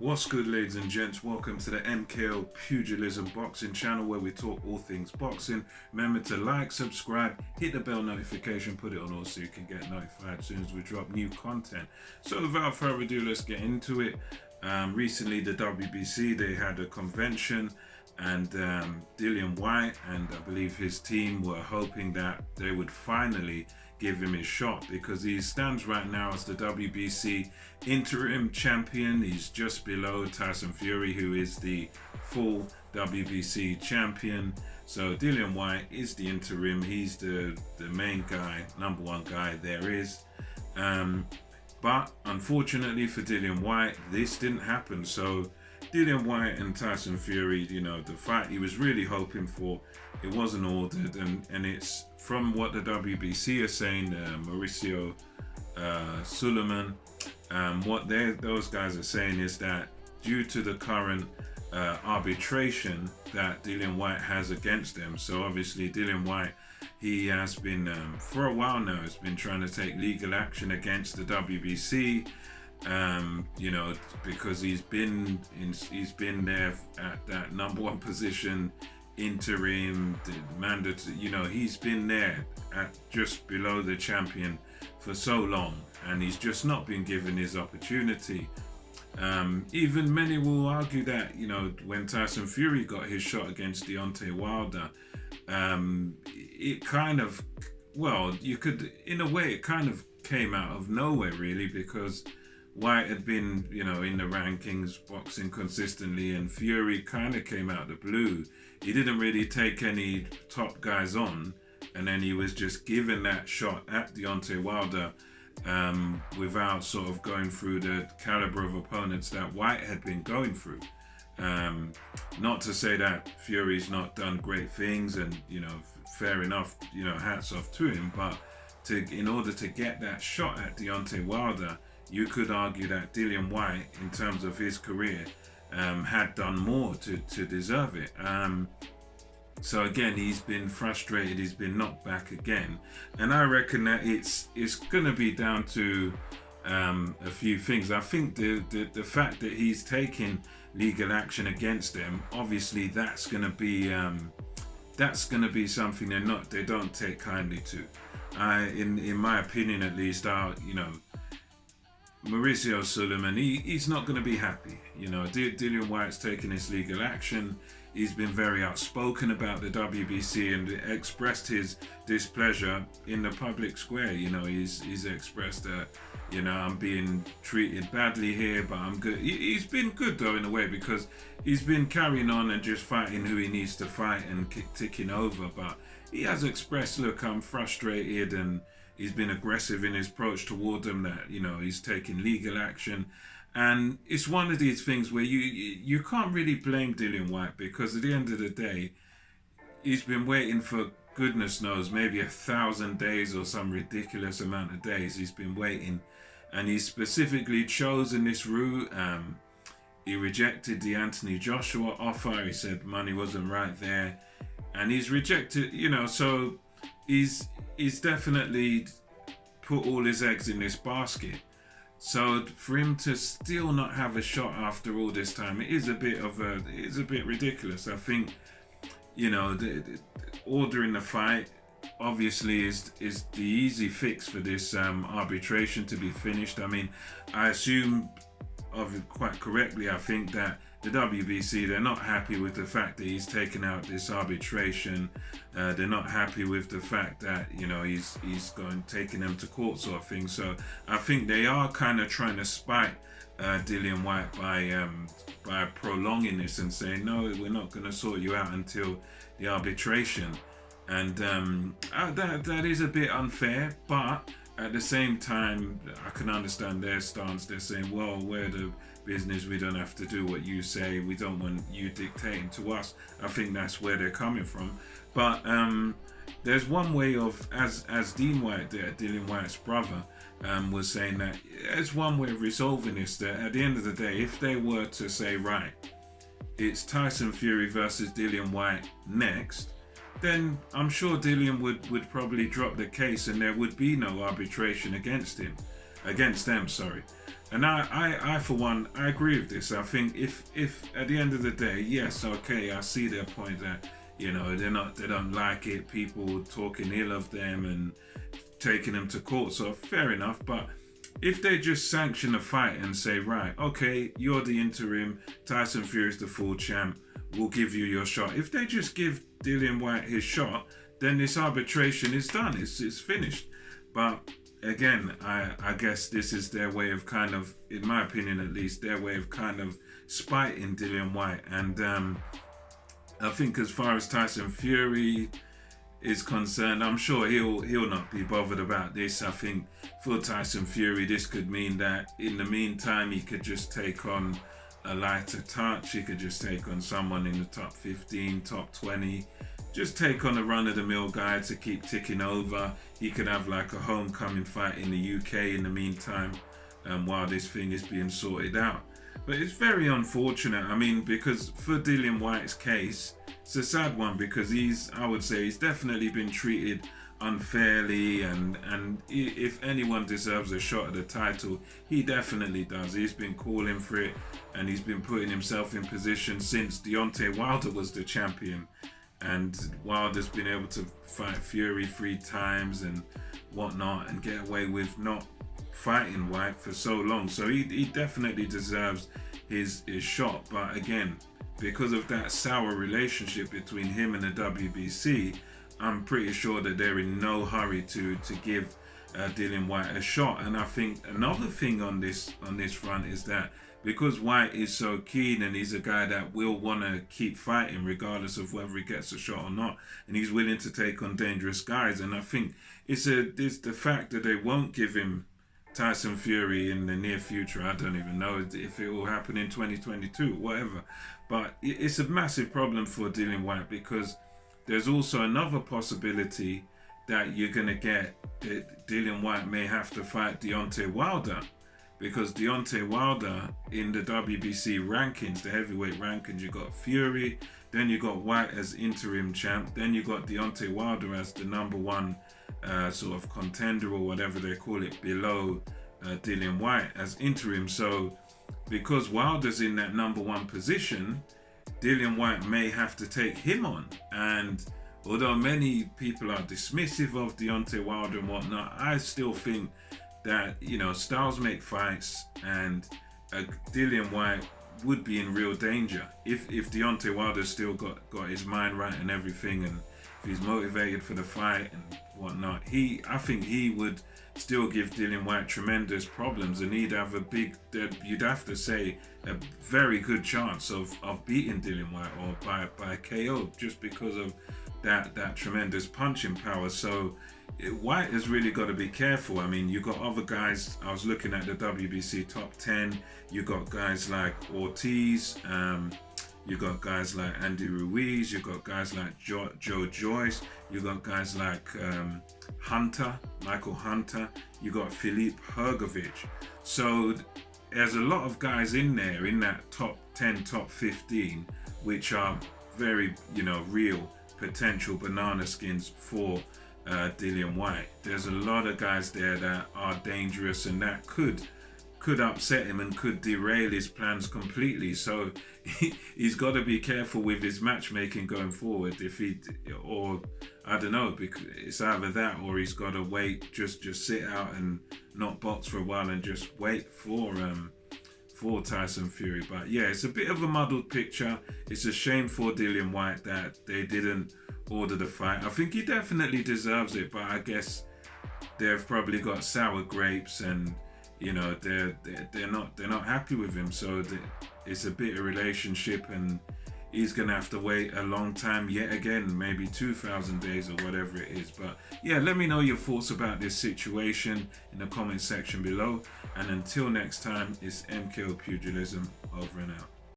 What's good, ladies and gents? Welcome to the MKO Pugilism Boxing channel where we talk all things boxing. Remember to like, subscribe, hit the bell notification, put it on all so you can get notified as soon as we drop new content. So without further ado, let's get into it. Recently, the WBC, they had a convention and Dillian Whyte and I believe his team were hoping that they would finally give him his shot because he stands right now as the WBC interim champion. He's just below Tyson Fury, who is the full WBC champion. So Dillian Whyte is the interim. He's the main guy, number one guy there is. But unfortunately for Dillian Whyte, this didn't happen. So Dillian Whyte and Tyson Fury, the fight he was really hoping for, it wasn't ordered, and it's from what the WBC are saying, Mauricio Suleiman, what those guys are saying is that due to the current arbitration that Dillian Whyte has against them, so obviously Dillian Whyte, he has been, for a while now, has been trying to take legal action against the WBC, because he's been there at that number one position, interim, mandatory, he's been there at just below the champion for so long, and he's just not been given his opportunity. Even many will argue that, when Tyson Fury got his shot against Deontay Wilder, it kind of, you could, in a way, it kind of came out of nowhere, really, because Whyte had been, in the rankings, boxing consistently, and Fury kind of came out of the blue. He didn't really take any top guys on, and then he was just given that shot at Deontay Wilder without sort of going through the caliber of opponents that Whyte had been going through. Not to say that Fury's not done great things, and fair enough, hats off to him, but in order to get that shot at Deontay Wilder, you could argue that Dillian Whyte, in terms of his career, had done more to deserve it. So again, he's been frustrated, he's been knocked back again. And I reckon that it's going to be down to a few things. I think the fact that he's taking legal action against them, obviously that's going to be something they don't take kindly to. In my opinion, at least, Mauricio Suleiman, he's not going to be happy. Dillian Whyte's taken his legal action. He's been very outspoken about the WBC and expressed his displeasure in the public square. He's expressed that, I'm being treated badly here, but I'm good. He's been good, though, in a way, because he's been carrying on and just fighting who he needs to fight and ticking over. But he has expressed, look, I'm frustrated, and he's been aggressive in his approach toward them, that, he's taking legal action. And it's one of these things where you can't really blame Dillian Whyte, because at the end of the day, he's been waiting for goodness knows, maybe 1,000 days or some ridiculous amount of days. He's been waiting, and he's specifically chosen this route. He rejected the Anthony Joshua offer. He said money wasn't right there, and he's rejected, so he's definitely put all his eggs in this basket. So for him to still not have a shot after all this time, it is a bit ridiculous. I think, ordering the fight obviously is the easy fix for this arbitration to be finished. I mean, I assume, quite correctly, I think that the WBC, they're not happy with the fact that he's taken out this arbitration. They're not happy with the fact that, he's taking them to court, sort of thing. So I think they are kind of trying to spite Dillian Whyte by prolonging this and saying, no, we're not going to sort you out until the arbitration. And that is a bit unfair, but at the same time, I can understand their stance. They're saying, well, we're the business, we don't have to do what you say, we don't want you dictating to us. I think that's where they're coming from. But there's one way of, as Dean Whyte, Dillian Whyte's brother, was saying, that there's one way of resolving this, that at the end of the day, if they were to say, right, it's Tyson Fury versus Dillian Whyte next, then I'm sure Dillian would probably drop the case and there would be no arbitration against them. And I for one, I agree with this. I think if at the end of the day, yes, okay, I see their point that, you know, they don't like it, people talking ill of them and taking them to court. So fair enough. But if they just sanction a fight and say, right, okay, you're the interim, Tyson Fury's the full champ, we'll give you your shot. If they just give Dillian Whyte his shot, then this arbitration is done. It's finished. But again, I guess this is their way of kind of, in my opinion at least, their way of kind of spiting Dillian Whyte. And I think as far as Tyson Fury is concerned, I'm sure he'll not be bothered about this. I think for Tyson Fury, this could mean that in the meantime, he could just take on a lighter touch. He could just take on someone in the top 15, top 20. Just take on a run-of-the-mill guy to keep ticking over. He could have like a homecoming fight in the UK in the meantime, while this thing is being sorted out. But it's very unfortunate. I mean, because for Dillian Whyte's case, it's a sad one because I would say he's definitely been treated unfairly, and if anyone deserves a shot at the title, he definitely does. He's been calling for it, and he's been putting himself in position since Deontay Wilder was the champion. And Wilder's been able to fight Fury 3 times and whatnot and get away with not fighting Whyte for so long. So he definitely deserves his shot. But again, because of that sour relationship between him and the WBC, I'm pretty sure that they're in no hurry to give Dillian Whyte a shot. And I think another thing on this front is that because Whyte is so keen and he's a guy that will want to keep fighting regardless of whether he gets a shot or not, and he's willing to take on dangerous guys. And I think it's the fact that they won't give him Tyson Fury in the near future. I don't even know if it will happen in 2022, whatever. But it's a massive problem for Dillian Whyte because there's also another possibility that you're going to get that Dillian Whyte may have to fight Deontay Wilder, because Deontay Wilder in the WBC rankings, the heavyweight rankings, you got Fury, then you got Whyte as interim champ, then you got Deontay Wilder as the number one sort of contender or whatever they call it below Dillian Whyte as interim. So because Wilder's in that number one position, Dillian Whyte may have to take him on. And although many people are dismissive of Deontay Wilder and whatnot, I still think that, you know, styles make fights, and Dillian Whyte would be in real danger if Deontay Wilder's still got his mind right and everything, and if he's motivated for the fight and whatnot. I think he would still give Dillian Whyte tremendous problems, and you'd have to say a very good chance of beating Dillian Whyte or by KO, just because of that tremendous punching power. So Whyte has really got to be careful. I mean, you got other guys. I was looking at the WBC top 10. You got guys like Ortiz. You got guys like Andy Ruiz. You got guys like Joe Joyce. You got guys like Michael Hunter. You got Filip Hrgović. So there's a lot of guys in there in that top 10, top 15, which are very, real potential banana skins for Dillian Whyte. There's a lot of guys there that are dangerous, and that could upset him and could derail his plans completely. So he's got to be careful with his matchmaking going forward. I don't know, because it's either that or he's got to wait, just sit out and not box for a while and just wait for Tyson Fury. But yeah, it's a bit of a muddled picture. It's a shame for Dillian Whyte that they didn't order the fight. I think he definitely deserves it, but I guess they've probably got sour grapes, and they're not happy with him. So it's a bitter relationship, and he's gonna have to wait a long time yet again, maybe 2,000 days or whatever it is. But yeah, let me know your thoughts about this situation in the comment section below. And until next time, it's MKO Pugilism, over and out.